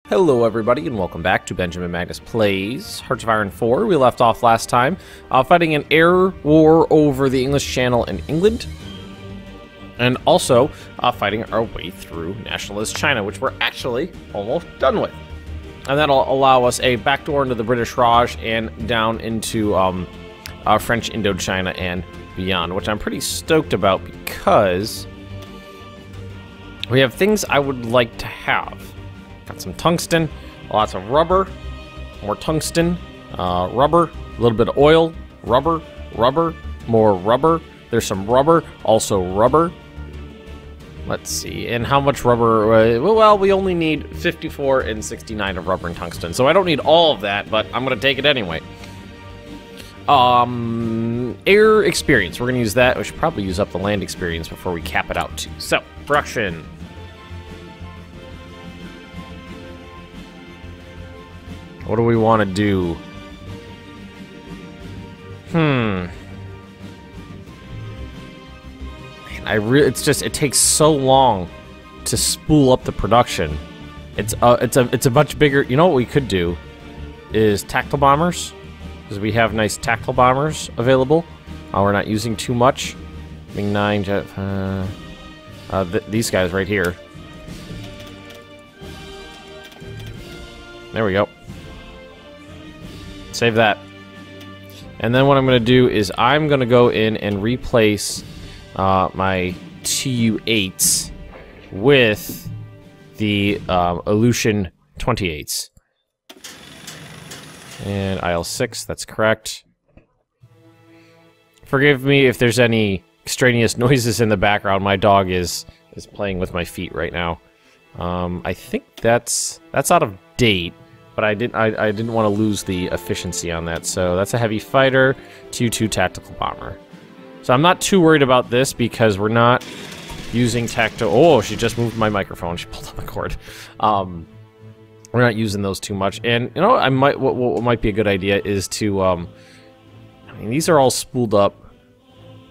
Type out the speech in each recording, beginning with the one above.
Hello everybody and welcome back to Benjamin Magnus Plays Hearts of Iron 4. We left off last time fighting an air war over the English Channel in England. And also fighting our way through nationalist China, which we're actually almost done with. And that'll allow us a backdoor into the British Raj and down into French Indochina and beyond, which I'm pretty stoked about because we have things I would like to have. Got some tungsten, lots of rubber, more tungsten, rubber, a little bit of oil, rubber, more rubber. There's some rubber, also rubber. Let's see, and how much rubber? Well, we only need 54 and 69 of rubber and tungsten, so I don't need all of that, but I'm gonna take it anyway. Air experience, we're gonna use that. We should probably use up the land experience before we cap it out too. So, production. What do we want to do? Man, it takes so long to spool up the production. It's a much bigger. You know what we could do is tactical bombers, because we have nice tactical bombers available. We're not using too much. Ming 9 jet. These guys right here. There we go. Save that. And then what I'm going to do is I'm going to go in and replace my TU-8s with the Aleutian 28s. And IL-6, that's correct. Forgive me if there's any extraneous noises in the background. My dog is playing with my feet right now. I think that's out of date. But I didn't want to lose the efficiency on that, so that's a heavy fighter, TU-2 tactical bomber. So I'm not too worried about this because we're not using tactical. Oh, she just moved my microphone. She pulled up the cord. We're not using those too much, and you know, what might be a good idea is to. I mean, these are all spooled up,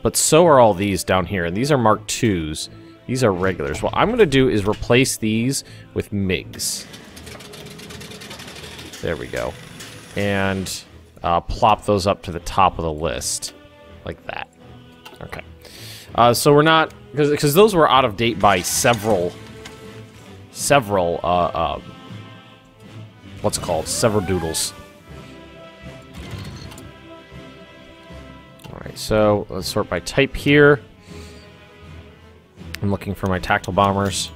but so are all these down here, and these are Mark IIs. These are regulars. What I'm going to do is replace these with MiGs. There we go. And plop those up to the top of the list. Like that. Okay. So we're not... Because those were out of date by several... what's it called? Several doodles. Alright, so let's sort by type here. I'm looking for my tactical bombers.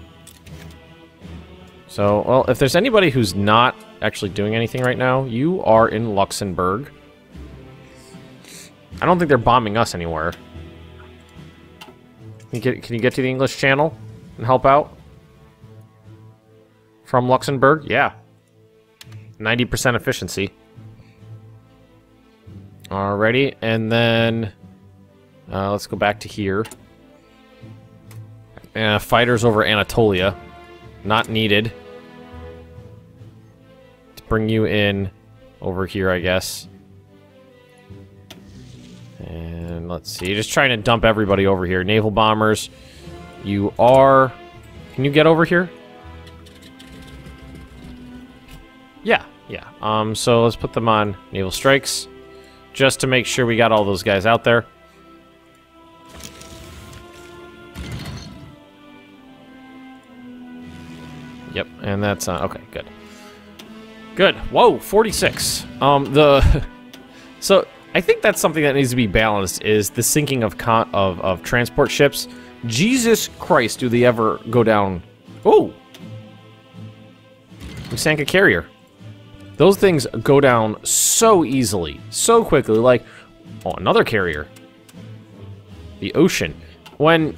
So, well, if there's anybody who's not actually doing anything right now, you are in Luxembourg. I don't think they're bombing us anywhere. Can you get to the English Channel and help out? From Luxembourg? Yeah. 90% efficiency. Alrighty, and then let's go back to here. Fighters over Anatolia. Not needed. To bring you in over here, I guess. And let's see. Just trying to dump everybody over here. Naval bombers. You are... Can you get over here? Yeah, yeah. So let's put them on naval strikes. Just to make sure we got all those guys out there. Yep, and that's okay. Good, good. Whoa, 46. So I think that's something that needs to be balanced is the sinking of transport ships. Jesus Christ, do they ever go down? Oh, we sank a carrier. Those things go down so easily, so quickly. Like, oh, another carrier. The ocean. When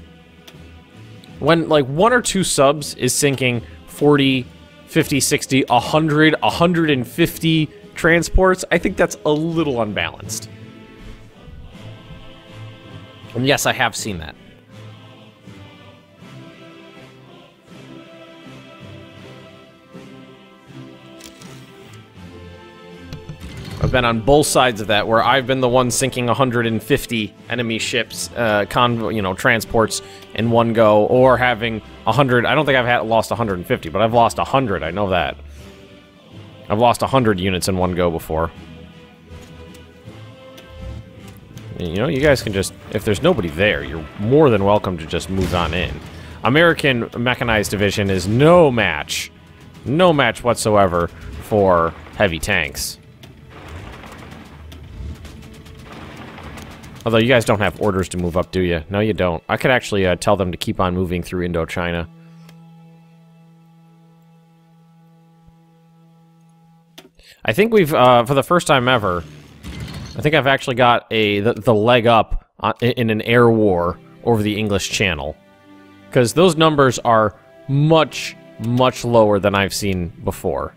like one or two subs is sinking 40, 50, 60, 100, 150 transports, I think that's a little unbalanced. And yes, I have seen that. I've been on both sides of that, where I've been the one sinking 150 enemy ships, transports in one go, or having 100. I don't think I've lost 150, but I've lost 100. I know that. I've lost 100 units in one go before. You know, you guys can just... If there's nobody there, you're more than welcome to just move on in. American Mechanized Division is no match. No match whatsoever for heavy tanks. Although you guys don't have orders to move up, do you? No, you don't. I could actually tell them to keep on moving through Indochina. I think we've, for the first time ever, I think I've actually got the leg up in an air war over the English Channel. Because those numbers are much, much lower than I've seen before.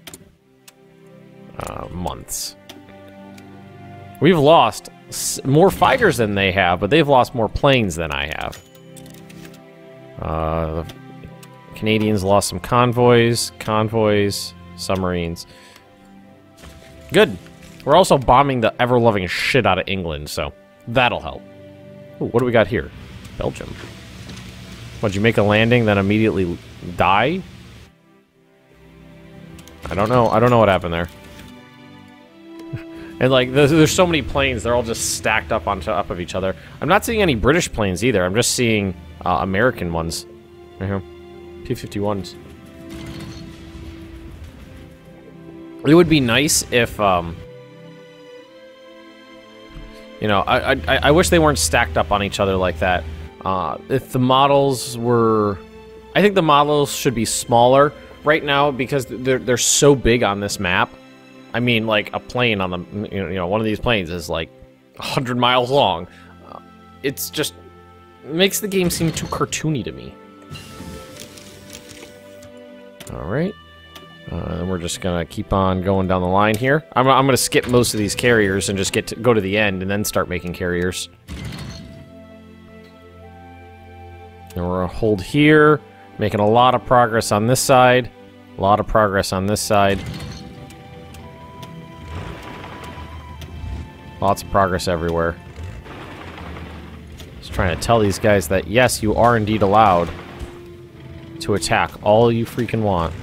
Months. We've lost more fighters than they have, but they've lost more planes than I have. The Canadians lost some convoys, submarines. Good. We're also bombing the ever-loving shit out of England, so that'll help. Ooh, what do we got here? Belgium. What'd you make a landing, then immediately die? I don't know. I don't know what happened there. And, like, there's so many planes, they're all just stacked up on top of each other. I'm not seeing any British planes either. I'm just seeing American ones. Right here. P-51s. It would be nice if, you know, I wish they weren't stacked up on each other like that. If the models were... I think the models should be smaller right now because they're so big on this map. I mean, like, a plane on the... You know, one of these planes is, like, 100 miles long. It's just... makes the game seem too cartoony to me. Alright. And we're just gonna keep on going down the line here. I'm gonna skip most of these carriers and just go to the end and then start making carriers. And we're gonna hold here, making a lot of progress on this side. A lot of progress on this side. Lots of progress everywhere. Just trying to tell these guys that, yes, you are indeed allowed to attack all you freaking want.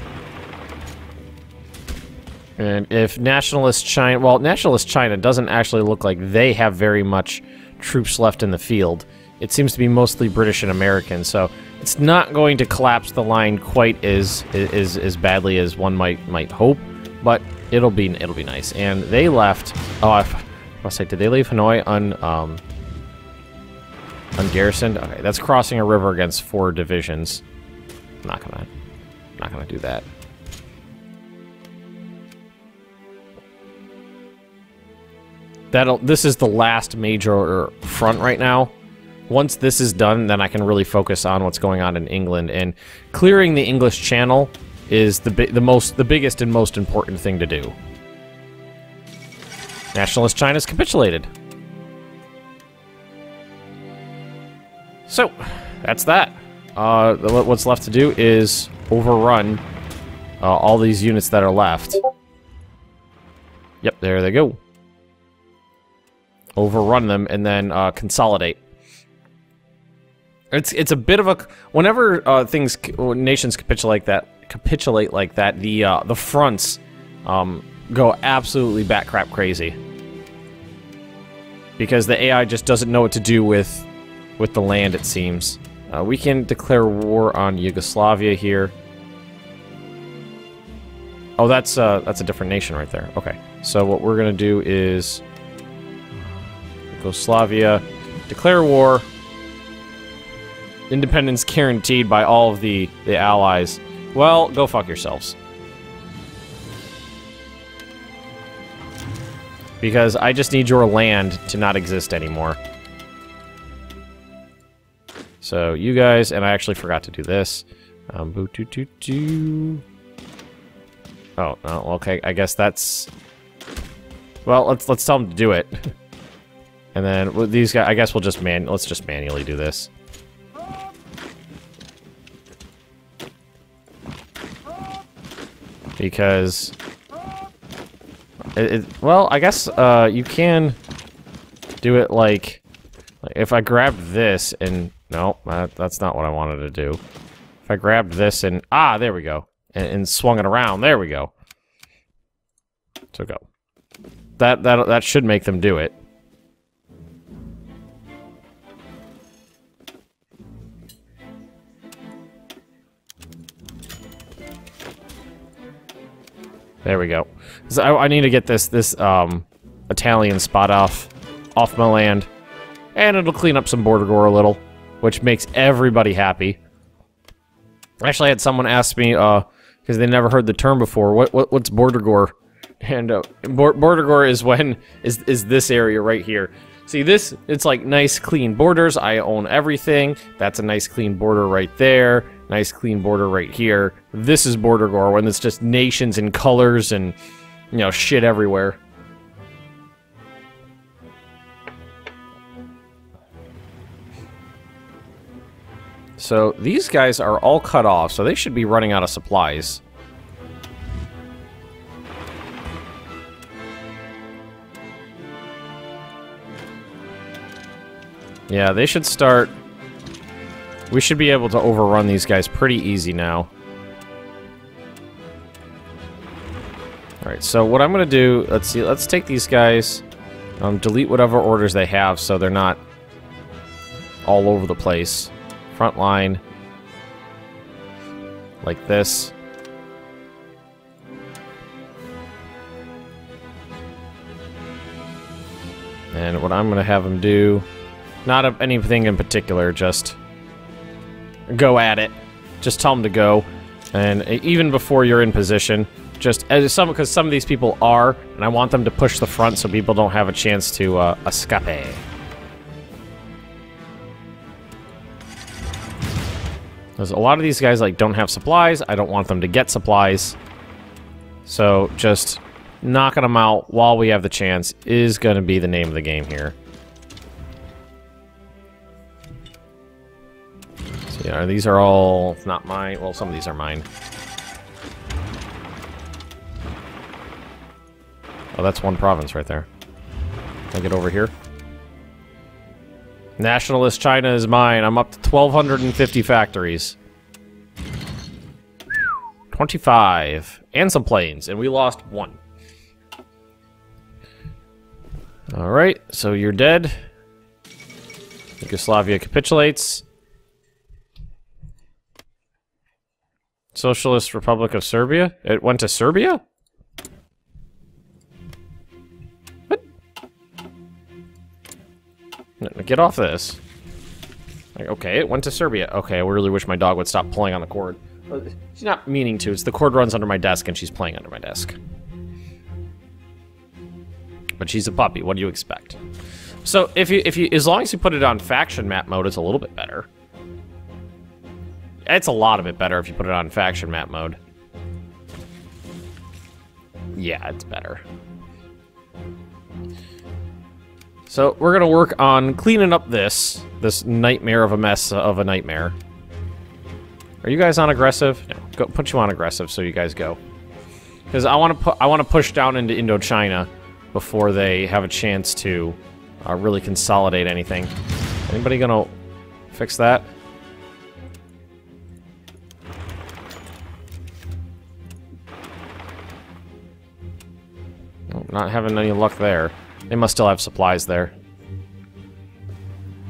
And if Nationalist China... Well, Nationalist China doesn't actually look like they have very much troops left in the field. It seems to be mostly British and American, so it's not going to collapse the line quite as badly as one might hope, but it'll be nice. And they left... Oh, I must say, did they leave Hanoi ungarrisoned? Okay, that's crossing a river against 4 divisions. Not gonna do that. This is the last major front right now. Once this is done, then I can really focus on what's going on in England, and clearing the English Channel is the biggest and most important thing to do. Nationalist China's capitulated. So, that's that. What's left to do is overrun all these units that are left. Yep, there they go. Overrun them and then consolidate. It's a bit of a... Whenever nations capitulate like that, the fronts go absolutely bat-crap crazy. Because the AI just doesn't know what to do with the land, it seems. We can declare war on Yugoslavia here. Oh, that's a different nation right there. Okay, so what we're gonna do is Yugoslavia, declare war. Independence guaranteed by all of the allies. Well, go fuck yourselves. Because I just need your land to not exist anymore. So, you guys, and I actually forgot to do this. Oh, no, okay, I guess that's... Well, let's tell them to do it. And then, with these guys, I guess let's just manually do this. Because... well, I guess, you can do it like if I grabbed this and... No, that's not what I wanted to do. If I grabbed this and... Ah, there we go. And swung it around. There we go. So go. That should make them do it. There we go. So I need to get this Italian spot off my land, and it'll clean up some border gore a little, which makes everybody happy. Actually, I had someone ask me because they never heard the term before. What's border gore? And border gore is is this area right here. See this? It's like nice clean borders. I own everything. That's a nice clean border right there. Nice clean border right here. This is border gore when it's just nations and colors and, you know, shit everywhere. So these guys are all cut off, so they should be running out of supplies. Yeah, they should start... We should be able to overrun these guys pretty easy now. Alright, so what I'm going to do... Let's see, let's take these guys... delete whatever orders they have so they're not all over the place. Front line. Like this. And what I'm going to have them do... Not anything in particular, just go at it. Just tell them to go. And even before you're in position, just because some of these people are, and I want them to push the front so people don't have a chance to escape. Because a lot of these guys like don't have supplies. I don't want them to get supplies. So just knocking them out while we have the chance is going to be the name of the game here. Yeah, these are all not mine. Well, some of these are mine. Oh, that's one province right there. Can I get over here? Nationalist China is mine. I'm up to 1,250 factories. 25. And some planes. And we lost 1. Alright, so you're dead. Yugoslavia capitulates. Socialist Republic of Serbia? It went to Serbia? What? No, get off this. Like, okay, it went to Serbia. Okay, I really wish my dog would stop pulling on the cord. She's not meaning to. It's the cord runs under my desk and she's playing under my desk. But she's a puppy. What do you expect? So if you as long as you put it on faction map mode, it's a little bit better. It's a lot of it better if you put it on faction map mode. Yeah, it's better. So we're gonna work on cleaning up this nightmare of a mess of a nightmare. Are you guys on aggressive? No, go put you on aggressive so you guys go. Because I want to push down into Indochina before they have a chance to really consolidate anything. Anybody gonna fix that? Not having any luck there. They must still have supplies there.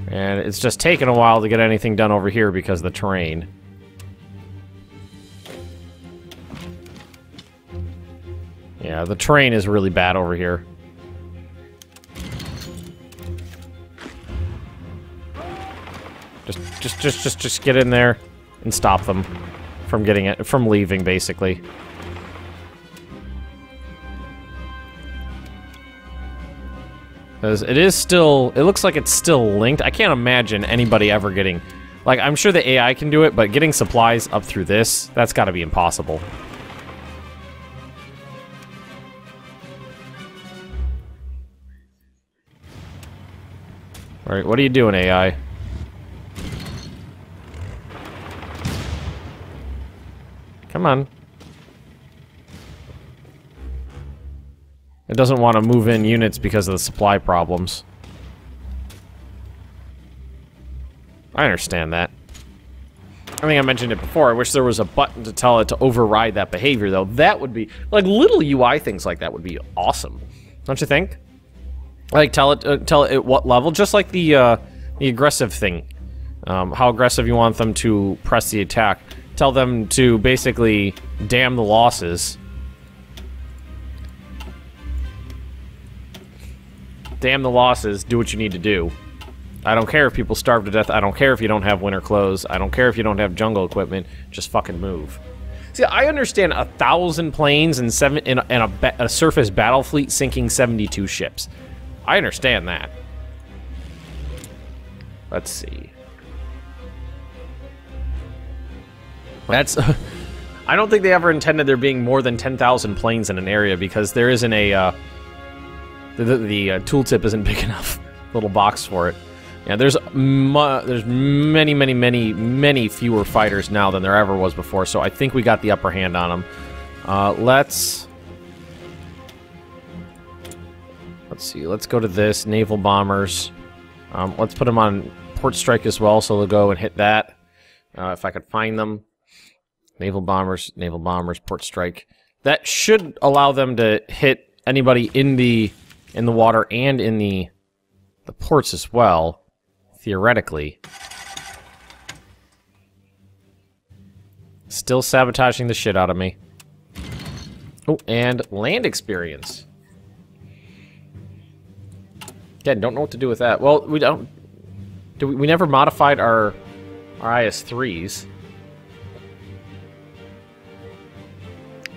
And it's just taken a while to get anything done over here because of the terrain. Yeah, the terrain is really bad over here. Just get in there and stop them from from leaving, basically. Because it is still, it looks like it's still linked. I can't imagine anybody ever getting, like, I'm sure the AI can do it, but getting supplies up through this, that's got to be impossible. Alright, what are you doing, AI? Come on. It doesn't want to move in units because of the supply problems. I understand that. I think I mentioned it before. I wish there was a button to tell it to override that behavior, though. That would be... Like, little UI things like that would be awesome. Don't you think? Like, tell it at what level. Just like the aggressive thing. How aggressive you want them to press the attack. Tell them to basically damn the losses. Damn the losses. Do what you need to do. I don't care if people starve to death. I don't care if you don't have winter clothes. I don't care if you don't have jungle equipment. Just fucking move. See, I understand 1,000 planes and a surface battle fleet sinking 72 ships. I understand that. Let's see. That's... I don't think they ever intended there being more than 10,000 planes in an area because there isn't a... the tooltip isn't big enough. Little box for it. Yeah, there's many fewer fighters now than there ever was before, so I think we got the upper hand on them. Let's see. Let's go to this naval bombers. Let's put them on port strike as well, so they'll go and hit that if I could find them. Naval bombers, port strike. That should allow them to hit anybody in the water and in the ports as well. Theoretically. Still sabotaging the shit out of me. Oh, and land experience. Again, don't know what to do with that. Well, we don't... We never modified our IS-3s.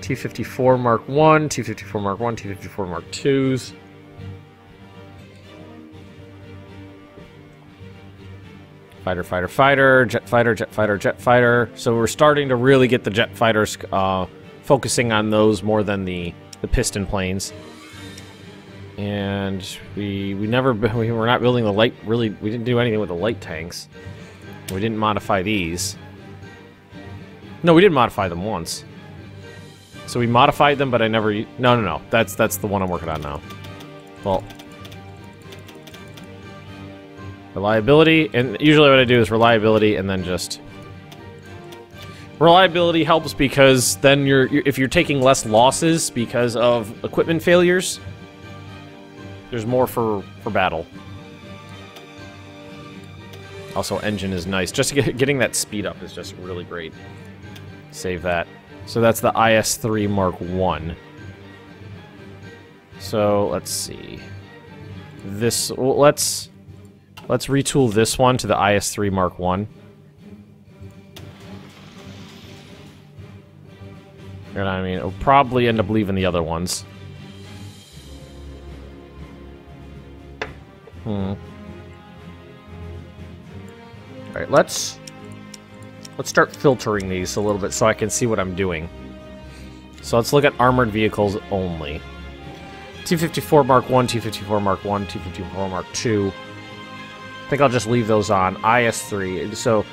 T-54 Mark 1, T-54 Mark 1, T-54 Mark 2s. Fighter, fighter, fighter, jet fighter, jet fighter, jet fighter. So we're starting to really get the jet fighters, focusing on those more than the piston planes. And we were not building the light, really, we didn't do anything with the light tanks. We didn't modify these. No, we did modify them once. So we modified them, but I never, no, that's the one I'm working on now. Well. Reliability, and usually what I do is reliability and then just... Reliability helps because then if you're taking less losses because of equipment failures, there's more for battle. Also, engine is nice. Just getting that speed up is just really great. Save that. So that's the IS-3 Mark 1. So, let's see. This, well, let's retool this one to the IS-3 Mark 1. You know what I mean? It'll probably end up leaving the other ones. Alright, let's start filtering these a little bit so I can see what I'm doing. So let's look at armored vehicles only. T-54 Mark 1, T-54 Mark 1, T-54 Mark 2. I think I'll just leave those on. IS-3. So,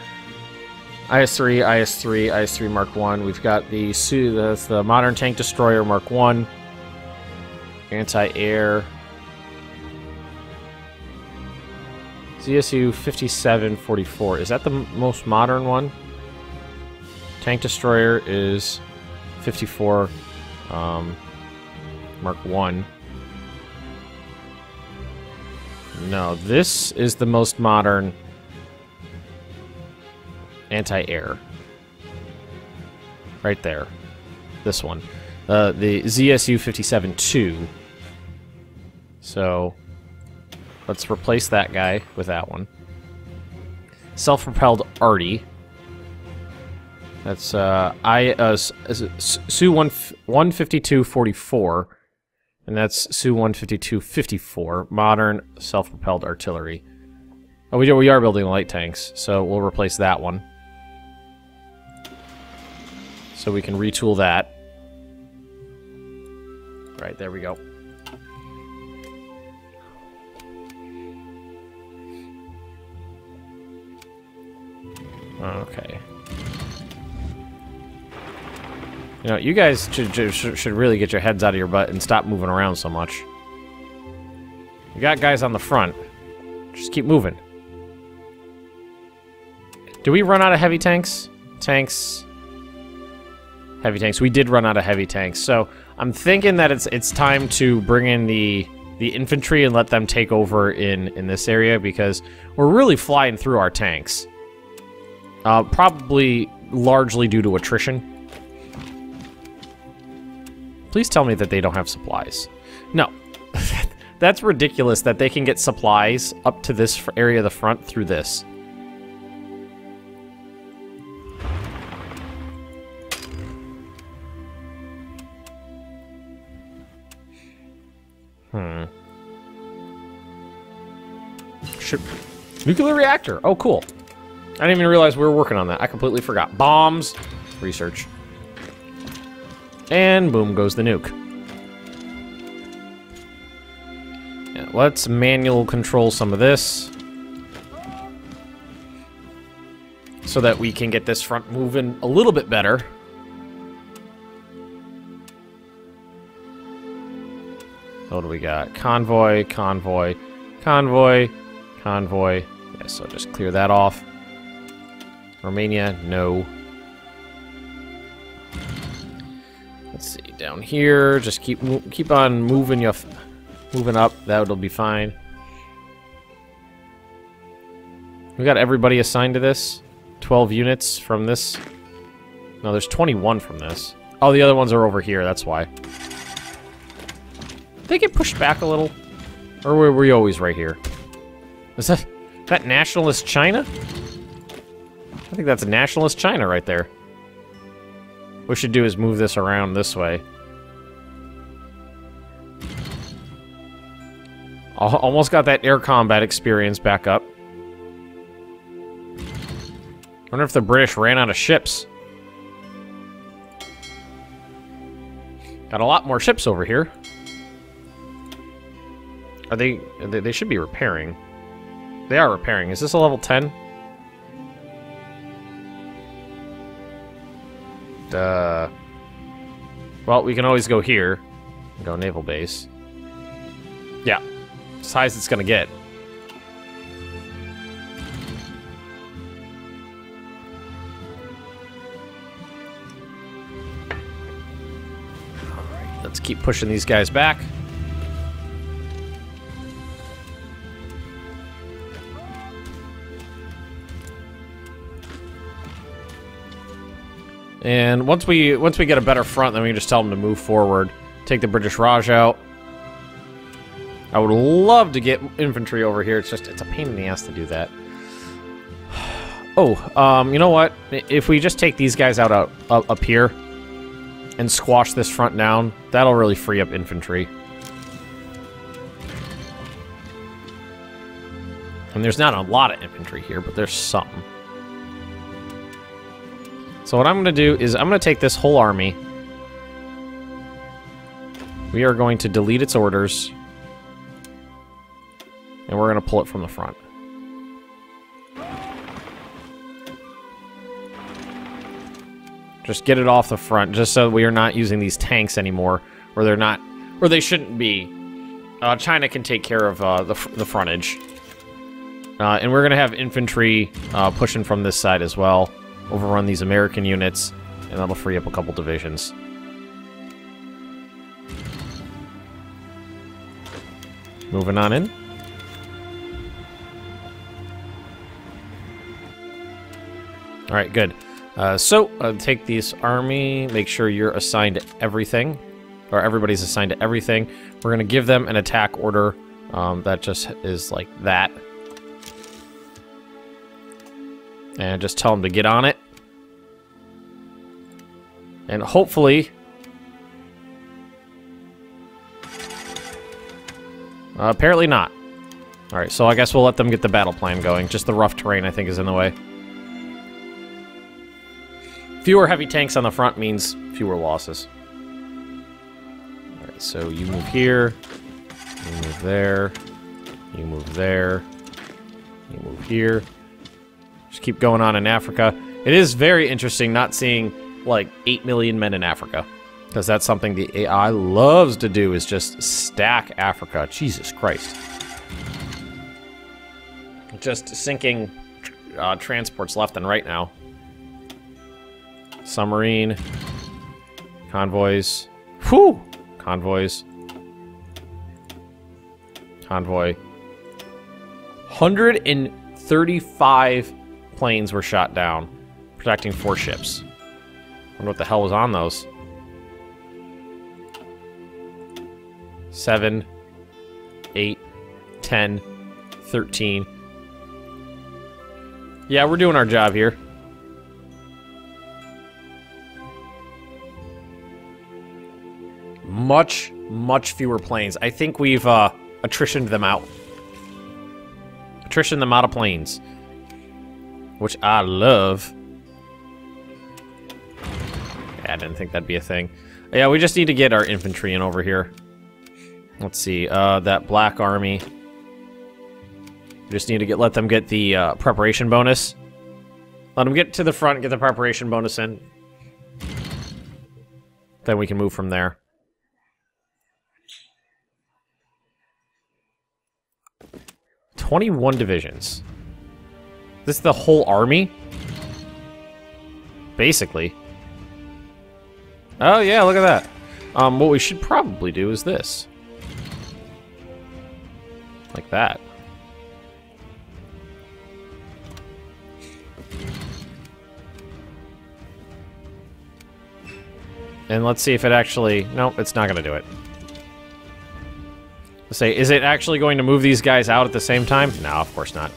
IS-3, IS-3, IS-3 Mark 1. We've got that's the Modern Tank Destroyer Mark 1. Anti-air. ZSU 5744. Is that the most modern one? Tank Destroyer is 54 Mark 1. No, this is the most modern anti-air. Right there. This one. The ZSU 57-2. So, let's replace that guy with that one. Self-propelled arty. That's Su-152-44. And that's Su-152-54, modern self-propelled artillery. Oh, we are building light tanks, so we'll replace that one. So we can retool that. Right, there we go. Okay. You know, you guys should really get your heads out of your butt and stop moving around so much. You got guys on the front. Just keep moving. Do we run out of heavy tanks? Tanks. Heavy tanks. We did run out of heavy tanks, so I'm thinking that it's time to bring in the infantry and let them take over in this area, because we're really flying through our tanks. Probably largely due to attrition. Please tell me that they don't have supplies. No. That's ridiculous that they can get supplies up to this area of the front through this. Nuclear reactor. Oh, cool. I didn't even realize we were working on that. I completely forgot. Bombs. Research. And boom goes the nuke. Yeah, let's manual control some of this, so that we can get this front moving a little bit better. What do we got? Convoy, convoy, convoy, convoy. Yeah, so just clear that off. Romania, no. Let's see, down here, just keep on moving moving up. That'll be fine. We got everybody assigned to this. 12 units from this. No, there's 21 from this. Oh, the other ones are over here. That's why. They get pushed back a little, or were we always right here? Is that nationalist China? I think that's a nationalist China right there. What we should do is move this around this way. Almost got that air combat experience back up. Wonder if the British ran out of ships. Got a lot more ships over here. Are they should be repairing. They are repairing. Is this a level 10? Well, we can always go here. Go naval base. Yeah. As high as it's gonna get. Alright, let's keep pushing these guys back. And once we get a better front, then we can just tell them to move forward. Take the British Raj out. I would love to get infantry over here. It's a pain in the ass to do that. Oh, you know what? If we just take these guys out up here and squash this front down, that'll really free up infantry. And there's not a lot of infantry here, but there's some. So what I'm going to do is I'm going to take this whole army. We are going to delete its orders. And we're going to pull it from the front. Just get it off the front, just so we are not using these tanks anymore, or they're not, or they shouldn't be. China can take care of the frontage. And we're going to have infantry pushing from this side as well. Overrun these American units, and that'll free up a couple divisions. Moving on in. Alright, good. So, take this army, make sure you're assigned to everything, or everybody's assigned to everything. We're going to give them an attack order that just is like that. And just tell them to get on it. And hopefully... apparently not. Alright, so I guess we'll let them get the battle plan going. Just the rough terrain, I think, is in the way. Fewer heavy tanks on the front means fewer losses. Alright, so you move here. You move there. You move there. You move here. Just keep going on in Africa. It is very interesting not seeing, like, 8 million men in Africa. Because that's something the AI loves to do, is just stack Africa. Jesus Christ. Just sinking transports left and right now. Submarine. Convoys. Whew! Convoys. Convoy. 135 planes were shot down, protecting 4 ships. Wonder what the hell was on those. 7, 8, 10, 13. Yeah, we're doing our job here. Much fewer planes. I think we've attritioned them out. Attritioned them out of planes. Which I love. Yeah, I didn't think that'd be a thing. Yeah, we just need to get our infantry in over here. Let's see, that Black Army. We just need to let them get the preparation bonus. Let them get to the front, get the preparation bonus in. Then we can move from there. "21 divisions. This is the whole army? Basically. Oh yeah, look at that. What we should probably do is this. Like that. And let's see if it actually... Nope, it's not going to do it. Let's say, is it actually going to move these guys out at the same time? No, of course not.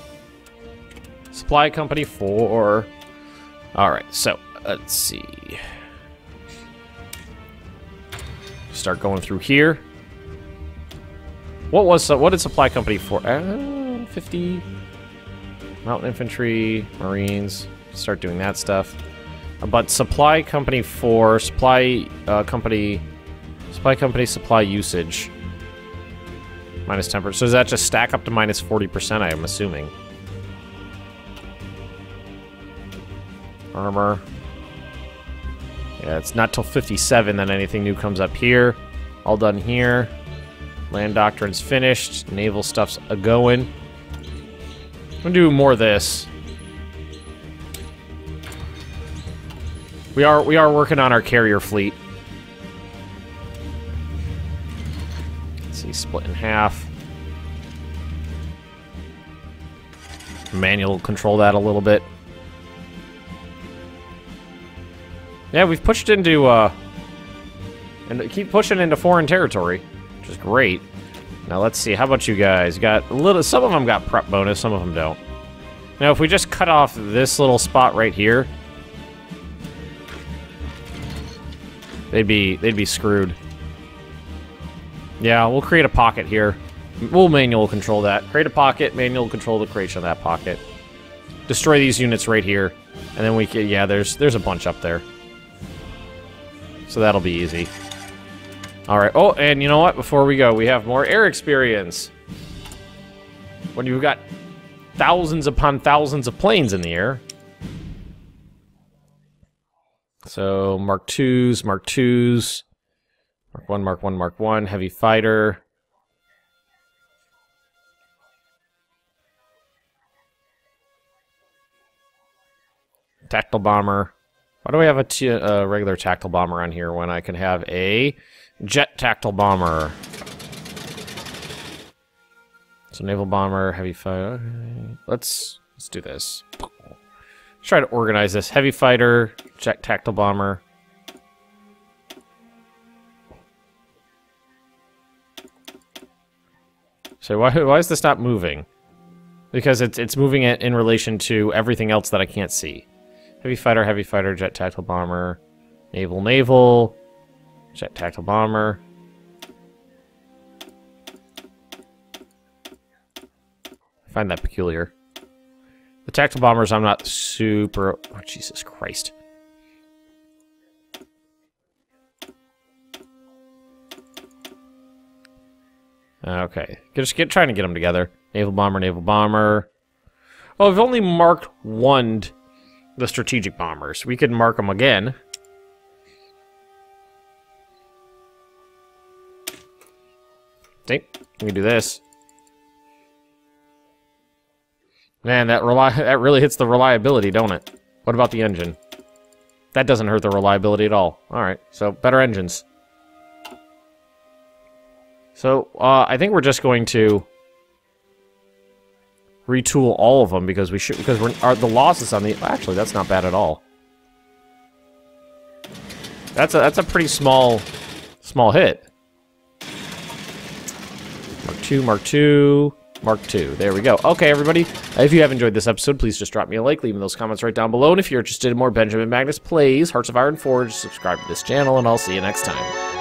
Supply Company 4. Alright, so, let's see. Start going through here. What did Supply Company 4? 50. Mountain Infantry, Marines. Start doing that stuff. But Supply Company 4, Supply Company supply usage. Minus 10%. So does that just stack up to minus 40%, I am assuming? Armor. Yeah, it's not till 57 that anything new comes up here. All done here. Land Doctrine's finished. Naval stuff's a-going. I'm gonna do more of this. We are working on our carrier fleet. Let's see, split in half. Manual control that a little bit. Yeah, we've pushed into, and keep pushing into foreign territory, which is great. Now let's see, how about you guys? Got a little, some of them got prep bonus, some of them don't. Now if we just cut off this little spot right here, they'd be screwed. Yeah, we'll create a pocket here. We'll manual control that. Create a pocket, manual control the creation of that pocket. Destroy these units right here, and then we can, yeah, there's a bunch up there. So that'll be easy. Alright, oh, and you know what? Before we go, we have more air experience. When you've got thousands upon thousands of planes in the air. So, Mark 2s, Mark 2s. Mark 1, Mark 1, Mark 1, heavy fighter. Tactical bomber. Why do I have a regular tactical bomber on here when I can have a jet tactical bomber? So naval bomber, heavy fighter. Let's do this. Let's try to organize this. Heavy fighter, jet tactical bomber. So why is this not moving? Because it's moving it in relation to everything else that I can't see. Heavy fighter, jet tactical bomber, naval, jet tactical bomber. I find that peculiar. The tactical bombers, I'm not super... Oh, Jesus Christ. Okay. Trying to get them together. Naval bomber. Oh, I've only marked one... the strategic bombers. We could mark them again. See? We can do this. Man, that really hits the reliability, don't it? What about the engine? That doesn't hurt the reliability at all. Alright, so better engines. So, I think we're just going to retool all of them because the losses on the... Actually, that's not bad at all. That's a pretty small hit. Mark II, Mark II, Mark II. There we go. Okay, everybody. If you have enjoyed this episode, please just drop me a like, leave me those comments right down below. And if you're interested in more Benjamin Magnus Plays Hearts of Iron Forge, subscribe to this channel, and I'll see you next time.